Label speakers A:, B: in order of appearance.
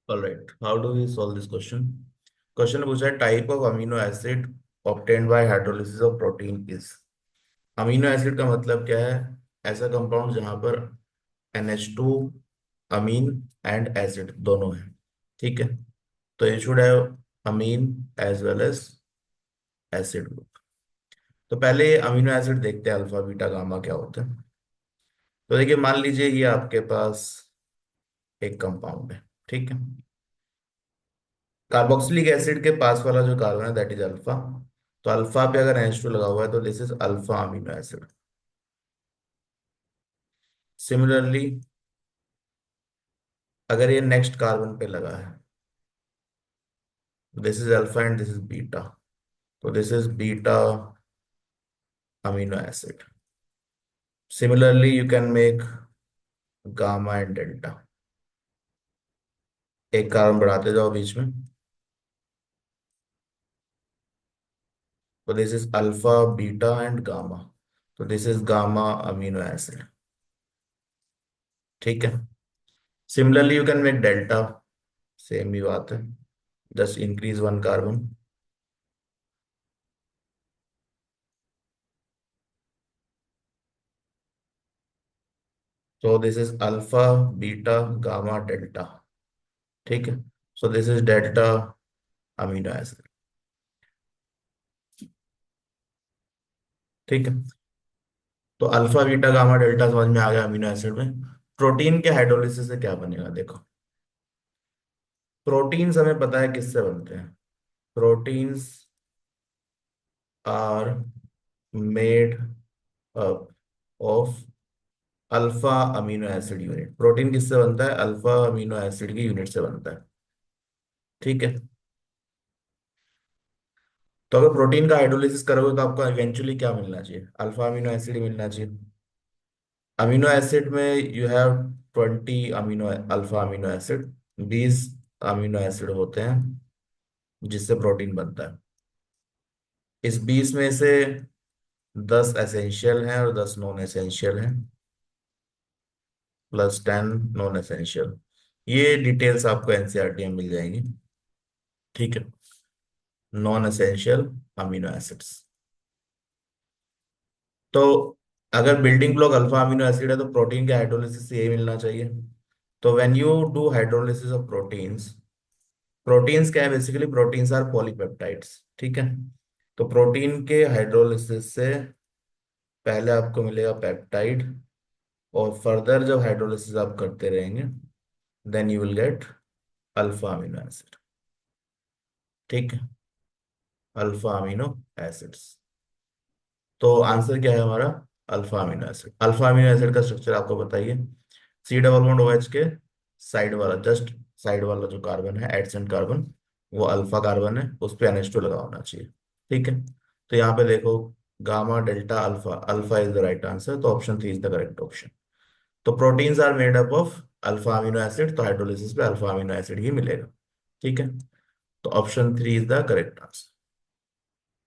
A: Alright, how do we solve this question. क्वेश्चन में पूछा है type of amino acid obtained by hydrolysis of protein is. Amino acid का मतलब क्या है? ऐसा कंपाउंड जहां पर NH2 अमीन एंड एसिड दोनों है। ठीक है, तो ये should have amine as well as acid group. तो पहले अमीनो एसिड देखते हैं अल्फा बीटा गामा क्या होते हैं। तो देखिए, मान लीजिए ये आपके पास एक कंपाउंड है। ठीक है, कार्बोक्सिलिक एसिड के पास वाला जो कार्बन है दैट इज अल्फा। तो अल्फा पे अगर NH2 लगा हुआ है तो this is alpha amino acid. Similarly अगर ये नेक्स्ट कार्बन पे लगा है, this is alpha and this is beta, तो this is beta amino acid. Similarly you can make gamma and delta. एक कार्बन बढ़ाते जाओ बीच में, तो this is alpha beta and gamma, तो this is gamma amino acid. ठीक है, similarly you can make delta. Same ही बात है, just increase one carbon. So this is alpha, beta, gamma, delta. ठीक है, so this is delta amino acid। ठीक है, तो अल्फा बीटा गामा डेल्टा समझ में आ गया अमीनो एसिड में। प्रोटीन के हाइड्रोलिसिस से क्या बनेगा देखो। प्रोटीन्स हमें पता है किससे बनते हैं। Proteins are made up of alpha amino acid unit. Protein किससे बनता है? अल्फा अमीनो एसिड की यूनिट से बनता है। ठीक है, तो अगर प्रोटीन का हाइड्रोलिसिस करोगे तो आपको इवेंचुअली क्या मिलना चाहिए? अल्फा अमीनो एसिड ही मिलना चाहिए। अमीनो एसिड में you have 20 amino alpha amino acid, 20 amino acid होते हैं जिससे प्रोटीन बनता है। इस 20 में से 10 एसेंशियल हैं और 10 नॉन एसेंशियल हैं, प्लस 10 नॉन एसेंशियल। ये डिटेल्स आपको एनसीईआरटी में मिल जाएंगी। ठीक है, नॉन एसेंशियल अमीनो एसिड्स। तो अगर building block alpha amino acid है तो प्रोटीन के हाइड्रोलिसिस से यही मिलना चाहिए। तो when you do hydrolysis of proteins, proteins क्या है बेसिकली? Proteins are polypeptides. ठीक है, तो प्रोटीन के हाइड्रोलिसिस से पहले आपको मिलेगा पेप्टाइड, और फर्दर जब हाइड्रोलिसिस आप करते रहेंगे then you will get alpha amino acid. ठीक है, अल्फा अमीनो एसिड्स। तो आंसर क्या है हमारा? Alpha amino acid. Alpha amino acid का स्ट्रक्चर आपको बताइए। सी डबल बॉन्ड OH के साइड वाला, जस्ट साइड वाला जो कार्बन है, एडसेंट कार्बन, वो अल्फा कार्बन है, उस पे NH2 लगा होना चाहिए। ठीक है, तो यहाँ पे देखो, gamma delta alpha, alpha is the right answer, तो option 3 is the correct option. तो proteins are made up of alpha amino acid, तो हाइड्रोलिसिस पे अल्फा अमीनो एसिड ही मिलेगा। ठीक है, तो option 3 is the correct answer.